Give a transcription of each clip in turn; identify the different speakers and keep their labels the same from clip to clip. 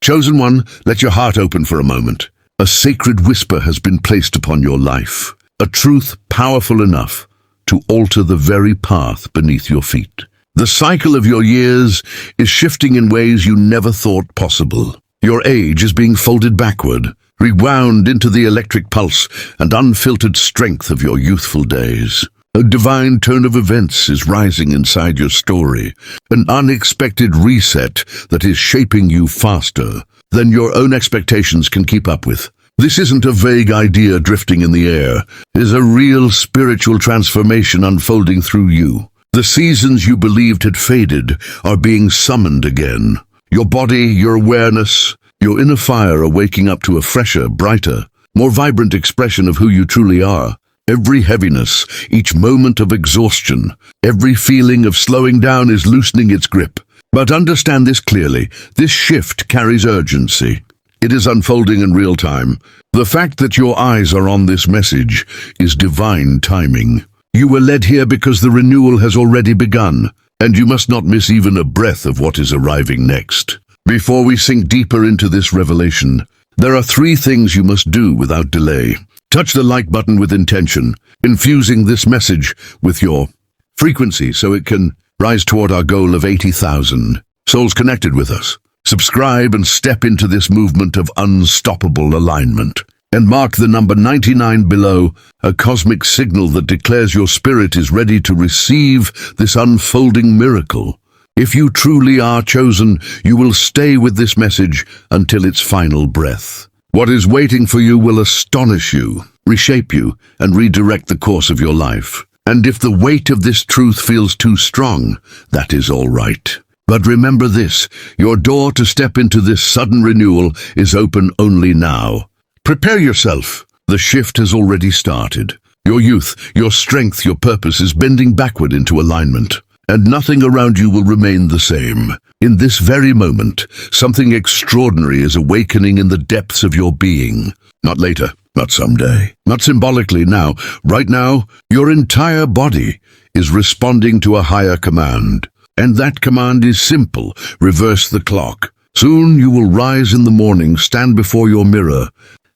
Speaker 1: Chosen one, let your heart open for a moment. A sacred whisper has been placed upon your life, a truth powerful enough to alter the very path beneath your feet. The cycle of your years is shifting in ways you never thought possible. Your age is being folded backward, rewound into the electric pulse and unfiltered strength of your youthful days. A divine turn of events is rising inside your story, an unexpected reset that is shaping you faster than your own expectations can keep up with. This isn't a vague idea drifting in the air. It is a real spiritual transformation unfolding through you. The seasons you believed had faded are being summoned again. Your body, your awareness, your inner fire are waking up to a fresher, brighter, more vibrant expression of who you truly are. Every heaviness, each moment of exhaustion, every feeling of slowing down is loosening its grip. But understand this clearly, this shift carries urgency. It is unfolding in real time. The fact that your eyes are on this message is divine timing. You were led here because the renewal has already begun, and you must not miss even a breath of what is arriving next. Before we sink deeper into this revelation, there are 3 things you must do without delay. Touch the like button with intention, infusing this message with your frequency so it can rise toward our goal of 80,000 souls connected with us. Subscribe and step into this movement of unstoppable alignment. And mark the number 99 below, a cosmic signal that declares your spirit is ready to receive this unfolding miracle. If you truly are chosen, you will stay with this message until its final breath. What is waiting for you will astonish you, reshape you, and redirect the course of your life. And if the weight of this truth feels too strong, that is all right. But remember this, your door to step into this sudden renewal is open only now. Prepare yourself. The shift has already started. Your youth, your strength, your purpose is bending backward into alignment, and nothing around you will remain the same. In this very moment, something extraordinary is awakening in the depths of your being. Not later, not someday, not symbolically now. Right now, your entire body is responding to a higher command. And that command is simple: reverse the clock. Soon you will rise in the morning, stand before your mirror,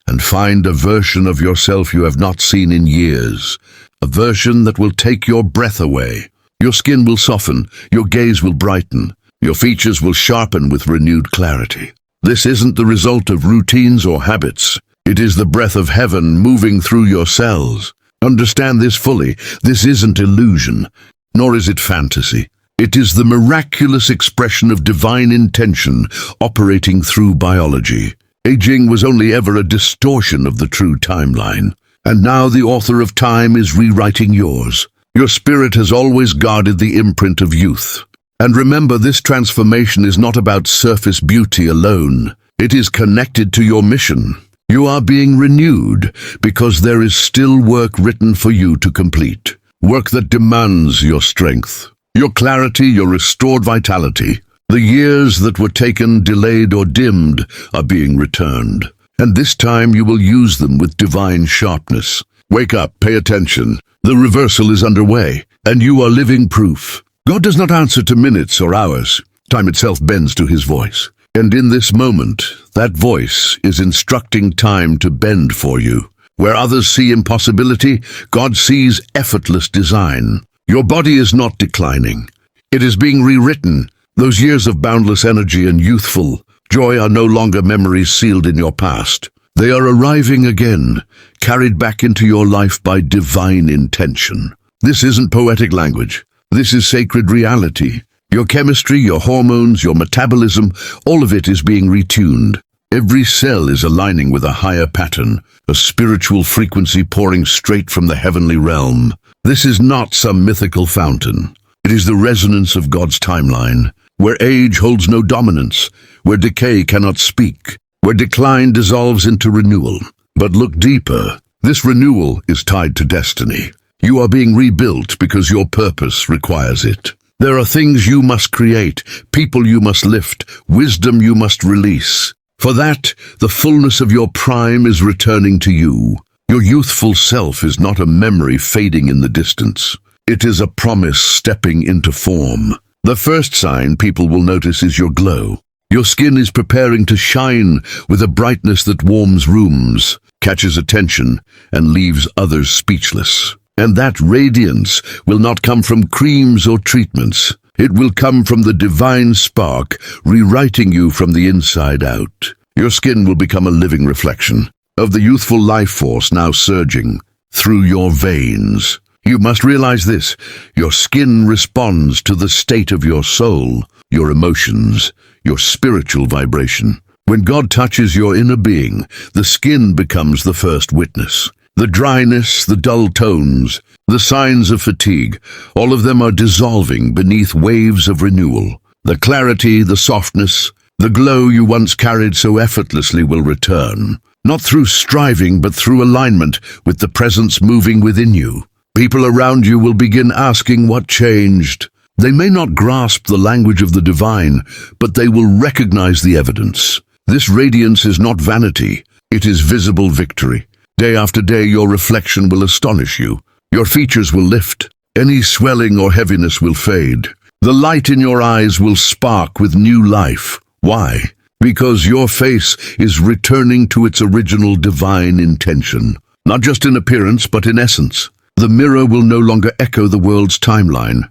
Speaker 1: and find a version of yourself you have not seen in years. A version that will take your breath away. Your skin will soften, your gaze will brighten, your features will sharpen with renewed clarity. This isn't the result of routines or habits. It is the breath of heaven moving through your cells. Understand this fully. This isn't illusion, nor is it fantasy. It is the miraculous expression of divine intention operating through biology. Aging was only ever a distortion of the true timeline. And now the author of time is rewriting yours. Your spirit has always guarded the imprint of youth. And remember, this transformation is not about surface beauty alone. It is connected to your mission. You are being renewed because there is still work written for you to complete. Work that demands your strength, your clarity, your restored vitality. The years that were taken, delayed, or dimmed are being returned. And this time you will use them with divine sharpness. Wake up, pay attention. The reversal is underway, and you are living proof. God does not answer to minutes or hours. Time itself bends to his voice. And in this moment, that voice is instructing time to bend for you. Where others see impossibility, God sees effortless design. Your body is not declining. It is being rewritten. Those years of boundless energy and youthful joy are no longer memories sealed in your past. They are arriving again, carried back into your life by divine intention. This isn't poetic language. This is sacred reality. Your chemistry, your hormones, your metabolism, all of it is being retuned. Every cell is aligning with a higher pattern, a spiritual frequency pouring straight from the heavenly realm. This is not some mythical fountain. It is the resonance of God's timeline, where age holds no dominance, where decay cannot speak, where decline dissolves into renewal. But look deeper. This renewal is tied to destiny. You are being rebuilt because your purpose requires it. There are things you must create, people you must lift, wisdom you must release. For that, the fullness of your prime is returning to you. Your youthful self is not a memory fading in the distance. It is a promise stepping into form. The first sign people will notice is your glow. Your skin is preparing to shine with a brightness that warms rooms, catches attention, and leaves others speechless. And that radiance will not come from creams or treatments. It will come from the divine spark, rewriting you from the inside out. Your skin will become a living reflection of the youthful life force now surging through your veins. You must realize this: your skin responds to the state of your soul, your emotions, your spiritual vibration. When God touches your inner being, the skin becomes the first witness. The dryness, the dull tones, the signs of fatigue, all of them are dissolving beneath waves of renewal. The clarity, the softness, the glow you once carried so effortlessly will return, not through striving but through alignment with the presence moving within you. People around you will begin asking what changed. They may not grasp the language of the divine, but they will recognize the evidence. This radiance is not vanity, it is visible victory. Day after day, your reflection will astonish you. Your features will lift. Any swelling or heaviness will fade. The light in your eyes will spark with new life. Why? Because your face is returning to its original divine intention. Not just in appearance, but in essence. The mirror will no longer echo the world's timeline.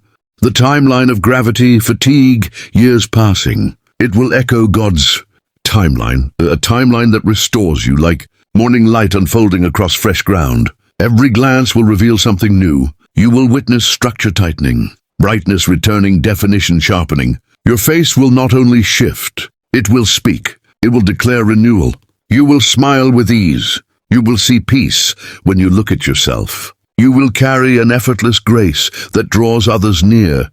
Speaker 1: The timeline of gravity, fatigue, years passing. It will echo God's timeline, a timeline that restores you like morning light unfolding across fresh ground. Every glance will reveal something new. You will witness structure tightening, brightness returning, definition sharpening. Your face will not only shift, it will speak. It will declare renewal. You will smile with ease. You will see peace when you look at yourself. You will carry an effortless grace that draws others near,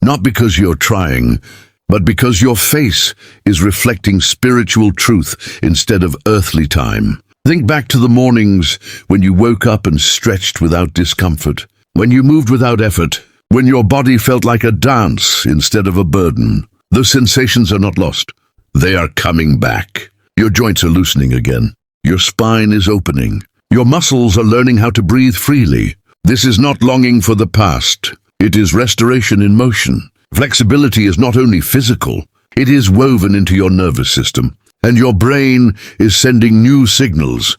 Speaker 1: not because you're trying, but because your face is reflecting spiritual truth instead of earthly time. Think back to the mornings when you woke up and stretched without discomfort, when you moved without effort, when your body felt like a dance instead of a burden. Those sensations are not lost. They are coming back. Your joints are loosening again. Your spine is opening. Your muscles are learning how to breathe freely. This is not longing for the past. It is restoration in motion. Flexibility is not only physical, it is woven into your nervous system. And your brain is sending new signals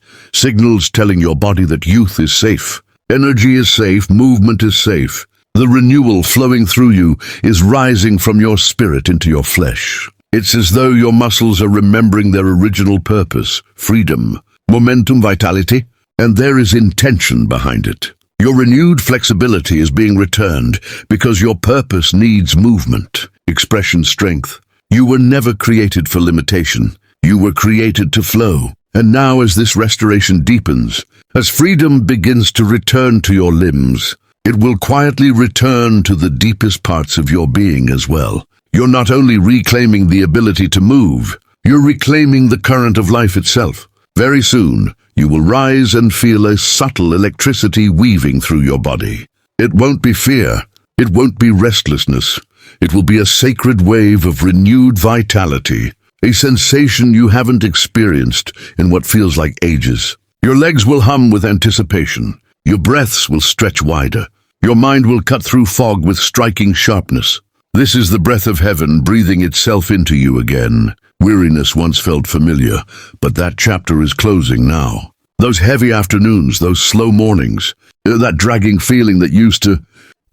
Speaker 1: telling your body that youth is safe. Energy is safe, movement is safe. The renewal flowing through you is rising from your spirit into your flesh. It's as though your muscles are remembering their original purpose, freedom, momentum, vitality, and there is intention behind it. Your renewed flexibility is being returned because your purpose needs movement, expression, strength. You were never created for limitation. You were created to flow. And now as this restoration deepens, as freedom begins to return to your limbs, it will quietly return to the deepest parts of your being as well. You're not only reclaiming the ability to move, you're reclaiming the current of life itself. Very soon, you will rise and feel a subtle electricity weaving through your body. It won't be fear. It won't be restlessness. It will be a sacred wave of renewed vitality, a sensation you haven't experienced in what feels like ages. Your legs will hum with anticipation. Your breaths will stretch wider. Your mind will cut through fog with striking sharpness. This is the breath of heaven breathing itself into you again. Weariness once felt familiar, but that chapter is closing now. Those heavy afternoons, those slow mornings, that dragging feeling that used to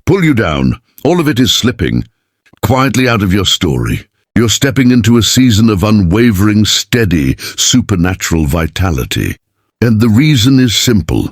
Speaker 1: pull you down, all of it is slipping quietly out of your story. You're stepping into a season of unwavering, steady, supernatural vitality. And the reason is simple.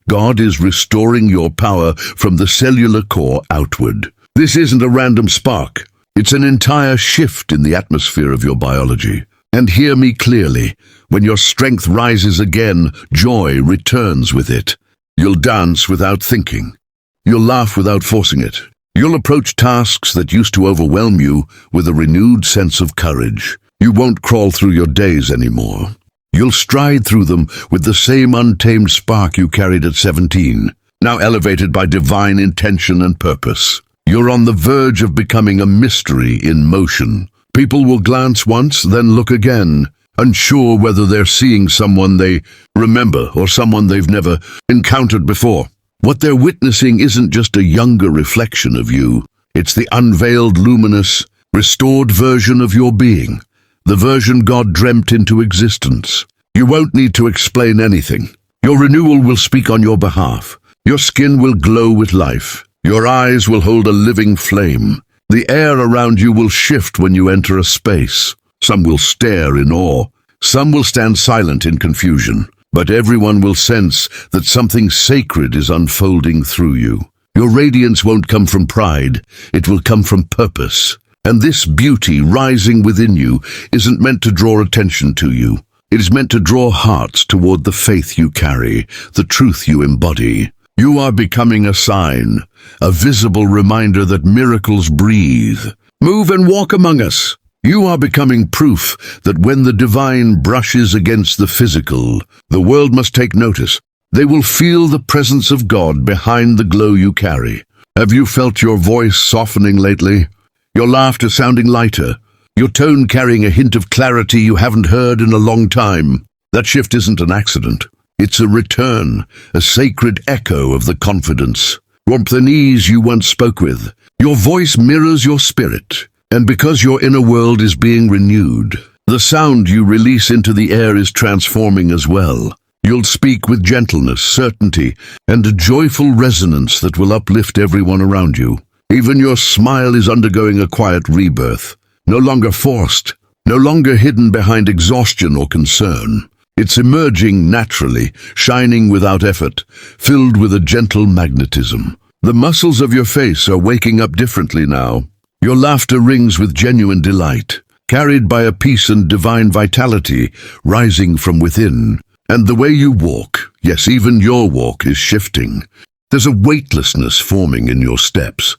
Speaker 1: God is restoring your power from the cellular core outward. This isn't a random spark. It's an entire shift in the atmosphere of your biology. And hear me clearly, when your strength rises again, joy returns with it. You'll dance without thinking. You'll laugh without forcing it. You'll approach tasks that used to overwhelm you with a renewed sense of courage. You won't crawl through your days anymore. You'll stride through them with the same untamed spark you carried at 17, now elevated by divine intention and purpose. You're on the verge of becoming a mystery in motion. People will glance once, then look again, unsure whether they're seeing someone they remember or someone they've never encountered before. What they're witnessing isn't just a younger reflection of you. It's the unveiled, luminous, restored version of your being. the version God dreamt into existence. You won't need to explain anything. Your renewal will speak on your behalf. Your skin will glow with life. Your eyes will hold a living flame. The air around you will shift when you enter a space. Some will stare in awe. Some will stand silent in confusion. But everyone will sense that something sacred is unfolding through you. Your radiance won't come from pride. It will come from purpose. And this beauty rising within you isn't meant to draw attention to you. It is meant to draw hearts toward the faith you carry, the truth you embody. You are becoming a sign, a visible reminder that miracles breathe, move and walk among us. You are becoming proof that when the divine brushes against the physical, the world must take notice. They will feel the presence of God behind the glow you carry. Have you felt your voice softening lately? Your laughter sounding lighter? Your tone carrying a hint of clarity you haven't heard in a long time? That shift isn't an accident. It's a return, a sacred echo of the confidence, warmth and ease you once spoke with. Your voice mirrors your spirit, and because your inner world is being renewed, the sound you release into the air is transforming as well. You'll speak with gentleness, certainty, and a joyful resonance that will uplift everyone around you. Even your smile is undergoing a quiet rebirth, no longer forced, no longer hidden behind exhaustion or concern. It's emerging naturally, shining without effort, filled with a gentle magnetism. The muscles of your face are waking up differently now. Your laughter rings with genuine delight, carried by a peace and divine vitality rising from within. And the way you walk, yes, even your walk, is shifting. There's a weightlessness forming in your steps,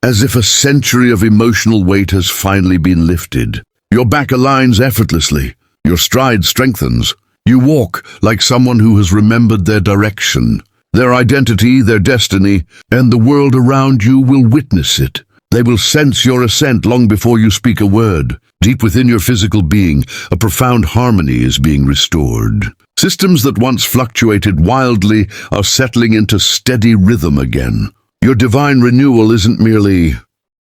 Speaker 1: as if a century of emotional weight has finally been lifted. Your back aligns effortlessly. Your stride strengthens. You walk like someone who has remembered their direction, their identity, their destiny, and the world around you will witness it. They will sense your ascent long before you speak a word. Deep within your physical being, a profound harmony is being restored. Systems that once fluctuated wildly are settling into steady rhythm again. Your divine renewal isn't merely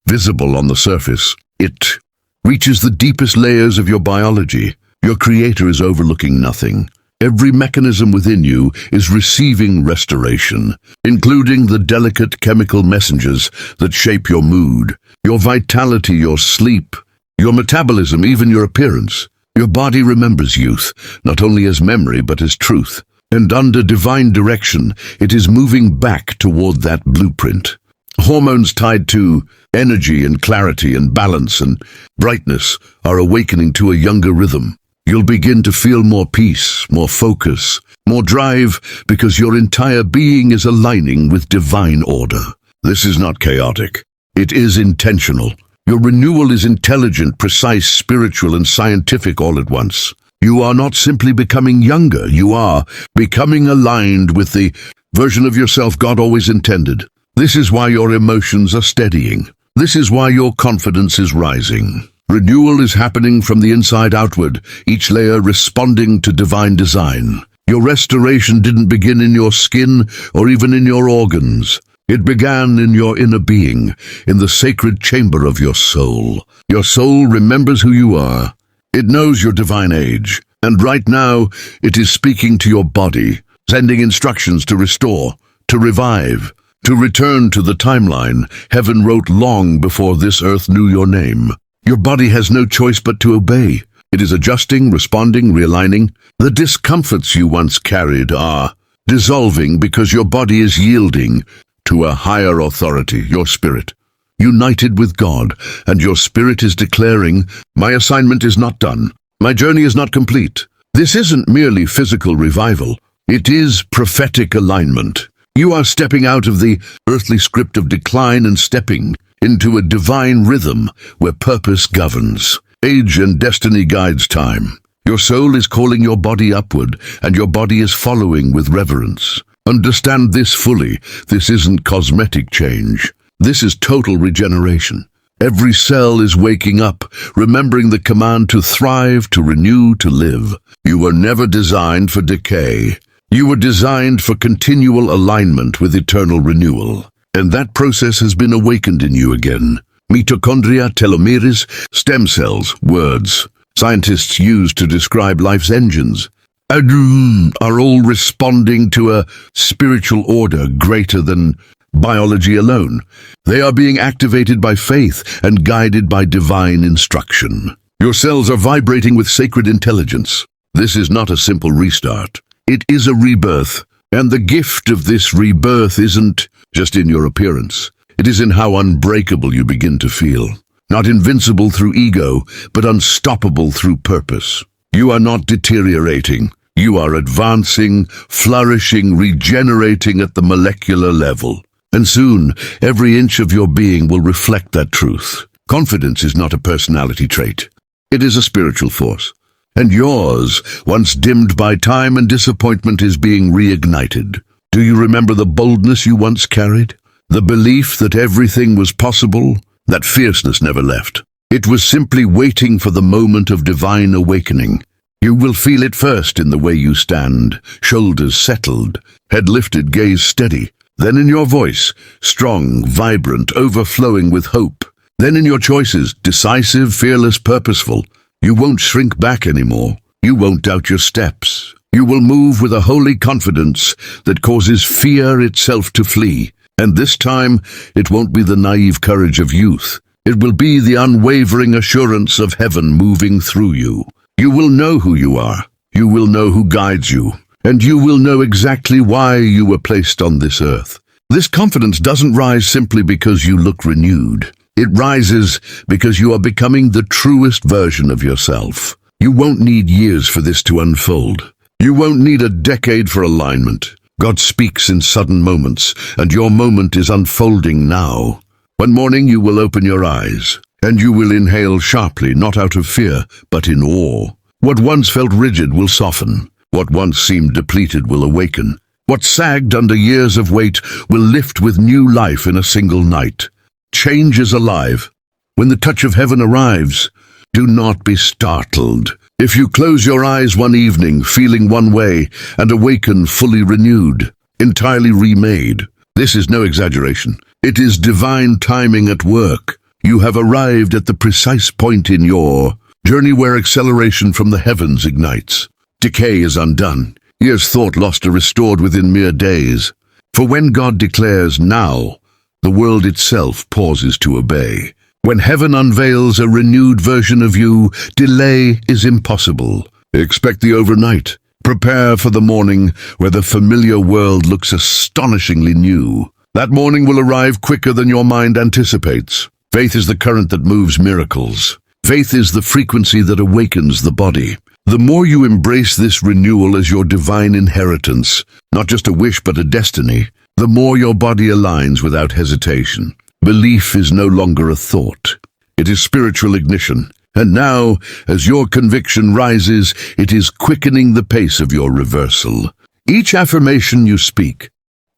Speaker 1: visible on the surface. It reaches the deepest layers of your biology. Your Creator is overlooking nothing. Every mechanism within you is receiving restoration, including the delicate chemical messengers that shape your mood, your vitality, your sleep, your metabolism, even your appearance. Your body remembers youth, not only as memory but as truth. And under divine direction, it is moving back toward that blueprint. Hormones tied to energy and clarity and balance and brightness are awakening to a younger rhythm. You'll begin to feel more peace, more focus, more drive, because your entire being is aligning with divine order. This is not chaotic. It is intentional. Your renewal is intelligent, precise, spiritual, and scientific all at once. You are not simply becoming younger. You are becoming aligned with the version of yourself God always intended. This is why your emotions are steadying. This is why your confidence is rising. Renewal is happening from the inside outward, each layer responding to divine design. Your restoration didn't begin in your skin or even in your organs. It began in your inner being, in the sacred chamber of your soul. Your soul remembers who you are. It knows your divine age. And right now, it is speaking to your body, sending instructions to restore, to revive, to return to the timeline heaven wrote long before this earth knew your name. Your body has no choice but to obey. It is adjusting, responding, realigning. The discomforts you once carried are dissolving because your body is yielding to a higher authority, your spirit, united with God, and your spirit is declaring, my assignment is not done. My journey is not complete. This isn't merely physical revival. It is prophetic alignment. You are stepping out of the earthly script of decline and stepping into a divine rhythm where purpose governs. Age and destiny guides time. Your soul is calling your body upward, and your body is following with reverence. Understand this fully. This isn't cosmetic change. This is total regeneration. Every cell is waking up, remembering the command to thrive, to renew, to live. You were never designed for decay. You were designed for continual alignment with eternal renewal. And that process has been awakened in you again. Mitochondria, telomeres, stem cells, words. scientists use to describe life's engines, are all responding to a spiritual order greater than biology alone. They are being activated by faith and guided by divine instruction. Your cells are vibrating with sacred intelligence. This is not a simple restart. It is a rebirth. And the gift of this rebirth isn't just in your appearance. It is in how unbreakable you begin to feel. Not invincible through ego, but unstoppable through purpose. You are not deteriorating. You are advancing, flourishing, regenerating at the molecular level. And soon, every inch of your being will reflect that truth. Confidence is not a personality trait. It is a spiritual force. And yours, once dimmed by time and disappointment, is being reignited. Do you remember the boldness you once carried? The belief that everything was possible? That fierceness never left. It was simply waiting for the moment of divine awakening. You will feel it first in the way you stand, shoulders settled, head lifted, gaze steady. Then in your voice, strong, vibrant, overflowing with hope. Then in your choices, decisive, fearless, purposeful. You won't shrink back anymore. You won't doubt your steps. You will move with a holy confidence that causes fear itself to flee. And this time, it won't be the naive courage of youth. It will be the unwavering assurance of heaven moving through you. You will know who you are. You will know who guides you. And you will know exactly why you were placed on this earth. This confidence doesn't rise simply because you look renewed. It rises because you are becoming the truest version of yourself. You won't need years for this to unfold. You won't need a decade for alignment. God speaks in sudden moments, and your moment is unfolding now. One morning you will open your eyes, and you will inhale sharply, not out of fear, but in awe. What once felt rigid will soften. What once seemed depleted will awaken. What sagged under years of weight will lift with new life in a single night. Change is alive. When the touch of heaven arrives, do not be startled. If you close your eyes one evening, feeling one way, and awaken fully renewed, entirely remade, this is no exaggeration. It is divine timing at work. You have arrived at the precise point in your journey where acceleration from the heavens ignites. Decay is undone. Years thought lost are restored within mere days. For when God declares now, the world itself pauses to obey. When heaven unveils a renewed version of you, delay is impossible. Expect the overnight. Prepare for the morning where the familiar world looks astonishingly new. That morning will arrive quicker than your mind anticipates. Faith is the current that moves miracles. Faith is the frequency that awakens the body. The more you embrace this renewal as your divine inheritance, not just a wish but a destiny, the more your body aligns without hesitation. Belief is no longer a thought. It is spiritual ignition. And now, as your conviction rises, it is quickening the pace of your reversal. Each affirmation you speak,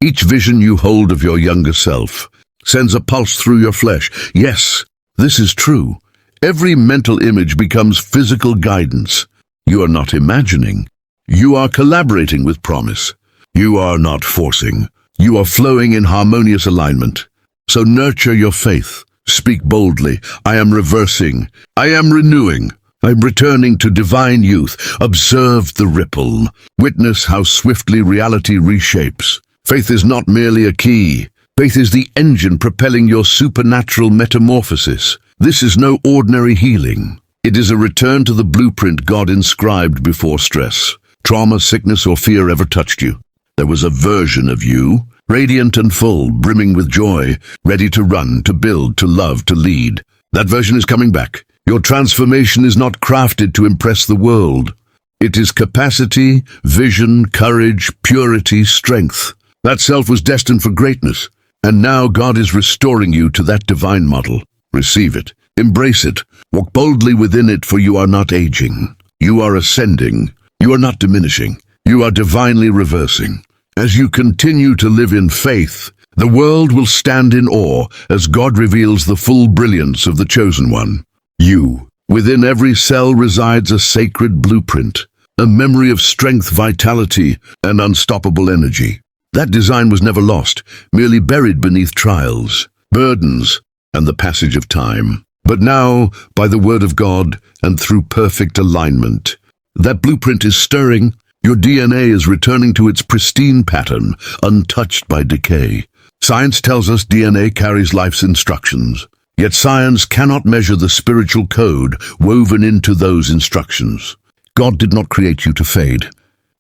Speaker 1: each vision you hold of your younger self, sends a pulse through your flesh. Yes, this is true. Every mental image becomes physical guidance. You are not imagining. You are collaborating with promise. You are not forcing. You are flowing in harmonious alignment. So nurture your faith. Speak boldly. I am reversing. I am renewing. I'm returning to divine youth. Observe the ripple. Witness how swiftly reality reshapes. Faith is not merely a key. Faith is the engine propelling your supernatural metamorphosis. This is no ordinary healing. It is a return to the blueprint God inscribed before stress, trauma, sickness, or fear ever touched you. There was a version of you, radiant and full, brimming with joy, ready to run, to build, to love, to lead. That version is coming back. Your transformation is not crafted to impress the world. It is capacity, vision, courage, purity, strength. That self was destined for greatness, and now God is restoring you to that divine model. Receive it. Embrace it. Walk boldly within it, for you are not aging. You are ascending. You are not diminishing. You are divinely reversing. As you continue to live in faith, the world will stand in awe as God reveals the full brilliance of the chosen one. You. Within every cell resides a sacred blueprint, a memory of strength, vitality, and unstoppable energy. That design was never lost, merely buried beneath trials, burdens, and the passage of time. But now, by the word of God and through perfect alignment, that blueprint is stirring. Your DNA is returning to its pristine pattern, untouched by decay. Science tells us DNA carries life's instructions, yet science cannot measure the spiritual code woven into those instructions. God did not create you to fade.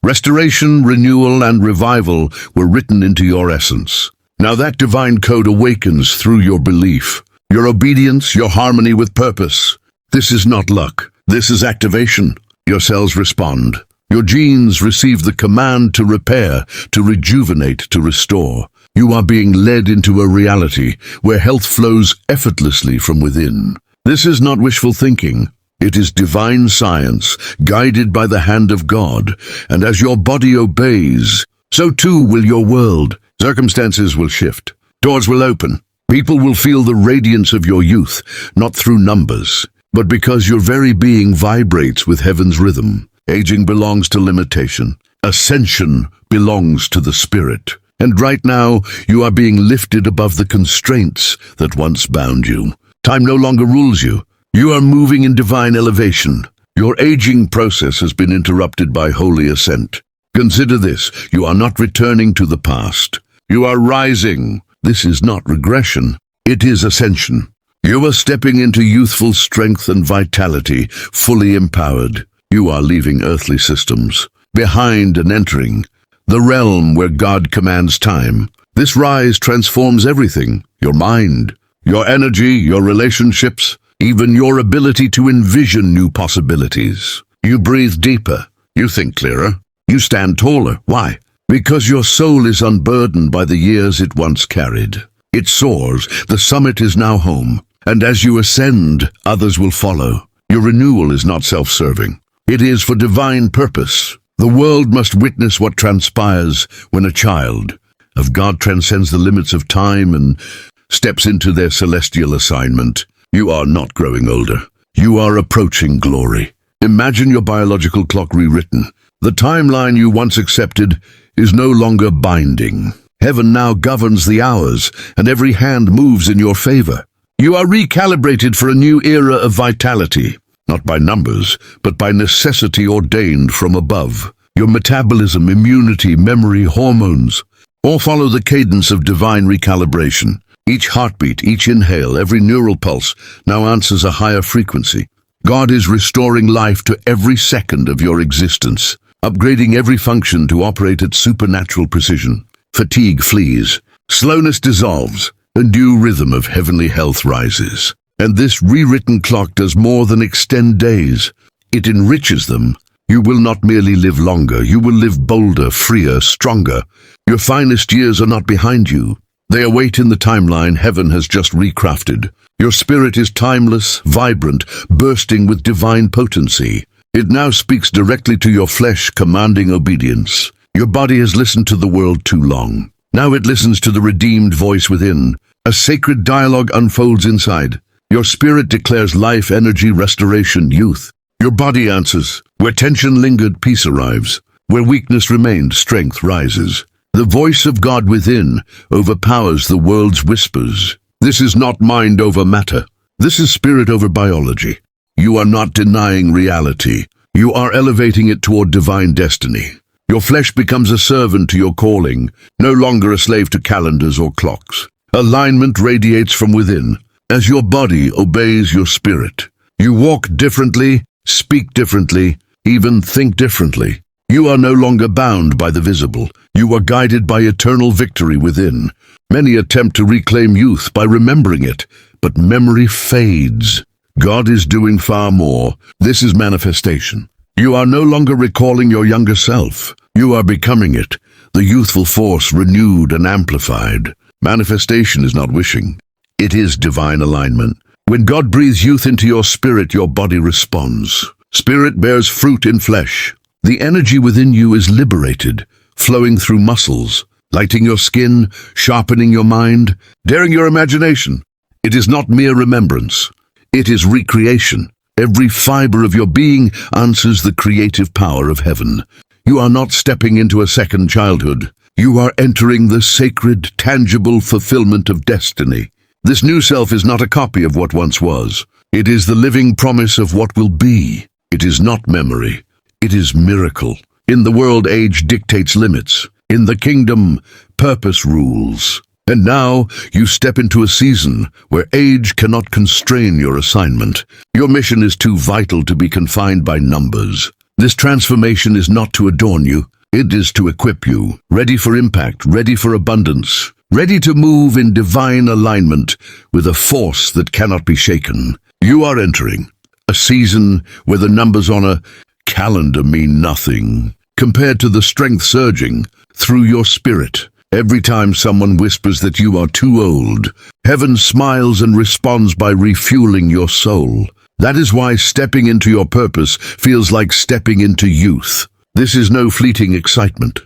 Speaker 1: Restoration, renewal, and revival were written into your essence. Now that divine code awakens through your belief, your obedience, your harmony with purpose. This is not luck. This is activation. Your cells respond. Your genes receive the command to repair, to rejuvenate, to restore. You are being led into a reality where health flows effortlessly from within. This is not wishful thinking. It is divine science, guided by the hand of God. And as your body obeys, so too will your world. Circumstances will shift. Doors will open. People will feel the radiance of your youth, not through numbers, but because your very being vibrates with heaven's rhythm. Aging belongs to limitation. Ascension belongs to the spirit. And right now, you are being lifted above the constraints that once bound you. Time no longer rules you. You are moving in divine elevation. Your aging process has been interrupted by holy ascent. Consider this, you are not returning to the past. You are rising. This is not regression. It is ascension. You are stepping into youthful strength and vitality, fully empowered. You are leaving earthly systems behind and entering the realm where God commands time. This rise transforms everything, your mind, your energy, your relationships, even your ability to envision new possibilities. You breathe deeper, you think clearer, you stand taller. Why? Because your soul is unburdened by the years it once carried. It soars, the summit is now home, and as you ascend, others will follow. Your renewal is not self-serving. It is for divine purpose. The world must witness what transpires when a child of God transcends the limits of time and steps into their celestial assignment. You are not growing older. You are approaching glory. Imagine your biological clock rewritten. The timeline you once accepted is no longer binding. Heaven now governs the hours, and every hand moves in your favor. You are recalibrated for a new era of vitality. Not by numbers, but by necessity ordained from above. Your metabolism, immunity, memory, hormones, all follow the cadence of divine recalibration. Each heartbeat, each inhale, every neural pulse now answers a higher frequency. God is restoring life to every second of your existence, upgrading every function to operate at supernatural precision. Fatigue flees, slowness dissolves, a new rhythm of heavenly health rises. And this rewritten clock does more than extend days. It enriches them. You will not merely live longer, you will live bolder, freer, stronger. Your finest years are not behind you. They await in the timeline heaven has just recrafted. Your spirit is timeless, vibrant, bursting with divine potency. It now speaks directly to your flesh, commanding obedience. Your body has listened to the world too long. Now it listens to the redeemed voice within. A sacred dialogue unfolds inside. Your spirit declares life, energy, restoration, youth. Your body answers. Where tension lingered, peace arrives. Where weakness remained, strength rises. The voice of God within overpowers the world's whispers. This is not mind over matter. This is spirit over biology. You are not denying reality. You are elevating it toward divine destiny. Your flesh becomes a servant to your calling, no longer a slave to calendars or clocks. Alignment radiates from within. As your body obeys your spirit, you walk differently, speak differently, even think differently. You are no longer bound by the visible. You are guided by eternal victory within. Many attempt to reclaim youth by remembering it, but memory fades. God is doing far more. This is manifestation. You are no longer recalling your younger self. You are becoming it, the youthful force renewed and amplified. Manifestation is not wishing. It is divine alignment. When God breathes youth into your spirit, your body responds. Spirit bears fruit in flesh. The energy within you is liberated, flowing through muscles, lighting your skin, sharpening your mind, daring your imagination. It is not mere remembrance. It is recreation. Every fiber of your being answers the creative power of heaven. You are not stepping into a second childhood. You are entering the sacred, tangible fulfillment of destiny. This new self is not a copy of what once was. It is the living promise of what will be. It is not memory. It is miracle. In the world, age dictates limits. In the kingdom, purpose rules. And now, you step into a season where age cannot constrain your assignment. Your mission is too vital to be confined by numbers. This transformation is not to adorn you. It is to equip you, ready for impact, ready for abundance, ready to move in divine alignment with a force that cannot be shaken. You are entering a season where the numbers on a calendar mean nothing compared to the strength surging through your spirit. Every time someone whispers that you are too old, heaven smiles and responds by refueling your soul. That is why stepping into your purpose feels like stepping into youth. This is no fleeting excitement.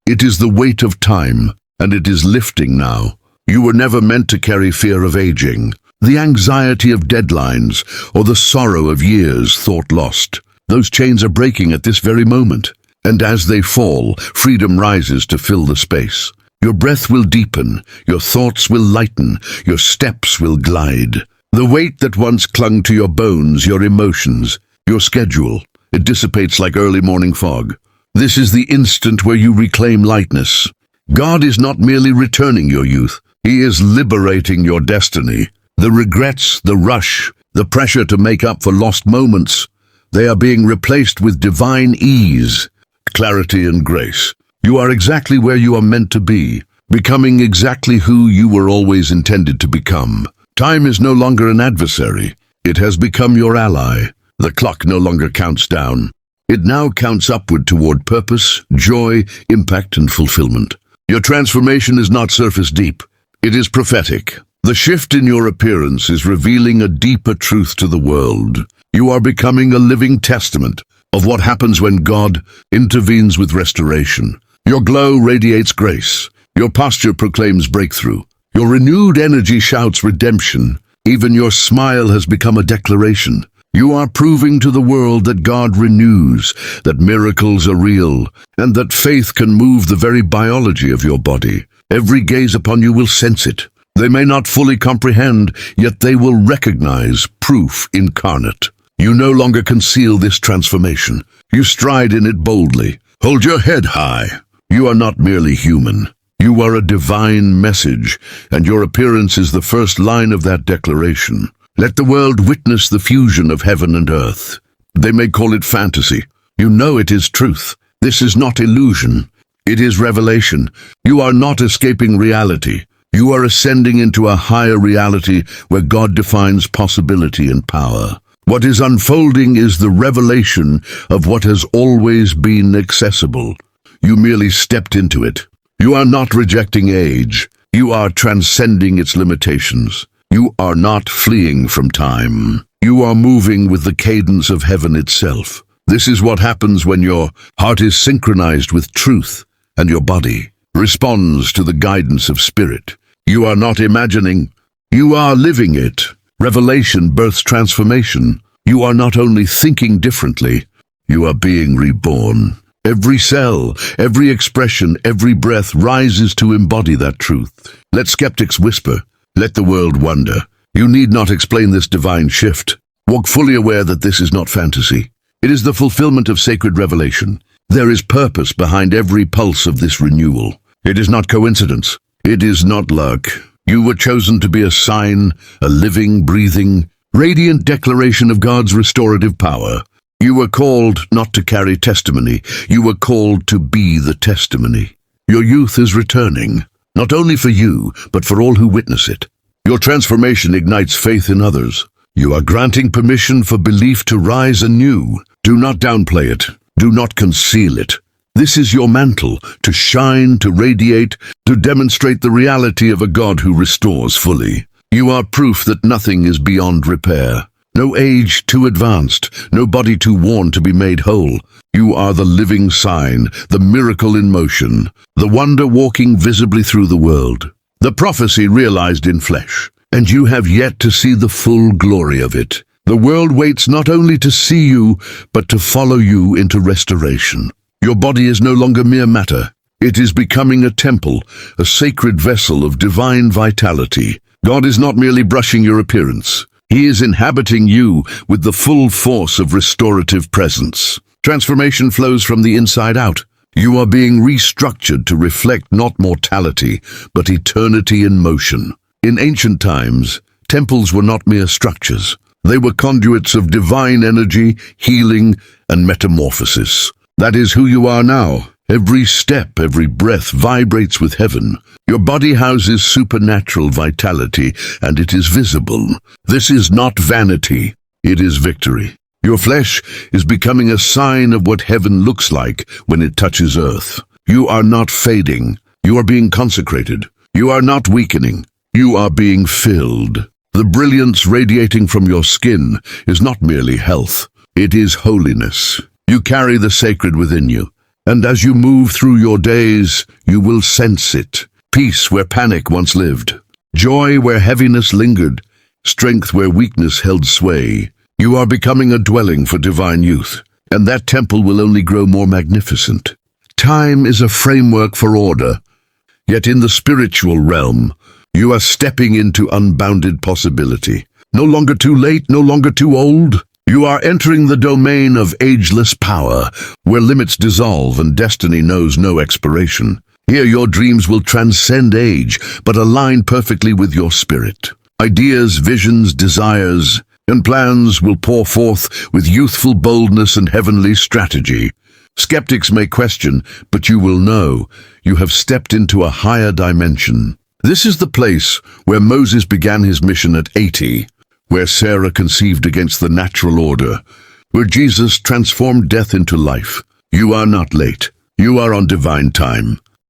Speaker 1: It is the weight of time, and it is lifting now. You were never meant to carry fear of aging, the anxiety of deadlines, or the sorrow of years thought lost. Those chains are breaking at this very moment, and as they fall, freedom rises to fill the space. Your breath will deepen, your thoughts will lighten, your steps will glide. The weight that once clung to your bones, your emotions, your schedule, it dissipates like early morning fog. This is the instant where you reclaim lightness. God is not merely returning your youth, He is liberating your destiny. The regrets, the rush, the pressure to make up for lost moments, they are being replaced with divine ease, clarity and grace. You are exactly where you are meant to be, becoming exactly who you were always intended to become. Time is no longer an adversary. It has become your ally. The clock no longer counts down. It now counts upward toward purpose, joy, impact, and fulfillment. Your transformation is not surface deep. It is prophetic. The shift in your appearance is revealing a deeper truth to the world. You are becoming a living testament of what happens when God intervenes with restoration. Your glow radiates grace. Your posture proclaims breakthrough. Your renewed energy shouts redemption. Even your smile has become a declaration. You are proving to the world that God renews, that miracles are real, and that faith can move the very biology of your body. Every gaze upon you will sense it. They may not fully comprehend, yet they will recognize proof incarnate. You no longer conceal this transformation. You stride in it boldly. Hold your head high. You are not merely human. You are a divine message, and your appearance is the first line of that declaration. Let the world witness the fusion of heaven and earth. They may call it fantasy. You know it is truth. This is not illusion. It is revelation. You are not escaping reality. You are ascending into a higher reality where God defines possibility and power. What is unfolding is the revelation of what has always been accessible. You merely stepped into it. You are not rejecting age. You are transcending its limitations. You are not fleeing from time. You are moving with the cadence of heaven itself. This is what happens when your heart is synchronized with truth and your body responds to the guidance of spirit. You are not imagining. You are living it. Revelation births transformation. You are not only thinking differently, you are being reborn. Every cell, every expression, every breath rises to embody that truth. Let skeptics whisper. Let the world wonder. You need not explain this divine shift. Walk fully aware that this is not fantasy. It is the fulfillment of sacred revelation. There is purpose behind every pulse of this renewal. It is not coincidence. It is not luck. You were chosen to be a sign, a living, breathing, radiant declaration of God's restorative power. You were called not to carry testimony. You were called to be the testimony. Your youth is returning, not only for you, but for all who witness it. Your transformation ignites faith in others. You are granting permission for belief to rise anew. Do not downplay it. Do not conceal it. This is your mantle, to shine, to radiate, to demonstrate the reality of a God who restores fully. You are proof that nothing is beyond repair. No age too advanced, no body too worn to be made whole. You are the living sign, the miracle in motion, the wonder walking visibly through the world. The prophecy realized in flesh, and you have yet to see the full glory of it. The world waits not only to see you, but to follow you into restoration. Your body is no longer mere matter. It is becoming a temple, a sacred vessel of divine vitality. God is not merely brushing your appearance. He is inhabiting you with the full force of restorative presence. Transformation flows from the inside out. You are being restructured to reflect not mortality, but eternity in motion. In ancient times, temples were not mere structures. They were conduits of divine energy, healing, and metamorphosis. That is who you are now. Every step, every breath vibrates with heaven. Your body houses supernatural vitality, and it is visible. This is not vanity. It is victory. Your flesh is becoming a sign of what heaven looks like when it touches earth. You are not fading. You are being consecrated. You are not weakening. You are being filled. The brilliance radiating from your skin is not merely health. It is holiness. You carry the sacred within you, and as you move through your days, you will sense it. Peace where panic once lived. Joy where heaviness lingered. Strength where weakness held sway. You are becoming a dwelling for divine youth, and that temple will only grow more magnificent. Time is a framework for order, yet in the spiritual realm, you are stepping into unbounded possibility. No longer too late, no longer too old. You are entering the domain of ageless power, where limits dissolve and destiny knows no expiration. Here your dreams will transcend age, but align perfectly with your spirit. Ideas, visions, desires, and plans will pour forth with youthful boldness and heavenly strategy. Skeptics may question, but you will know you have stepped into a higher dimension. This is the place where Moses began his mission at 80, where Sarah conceived against the natural order, where Jesus transformed death into life. You are not late. You are on divine time.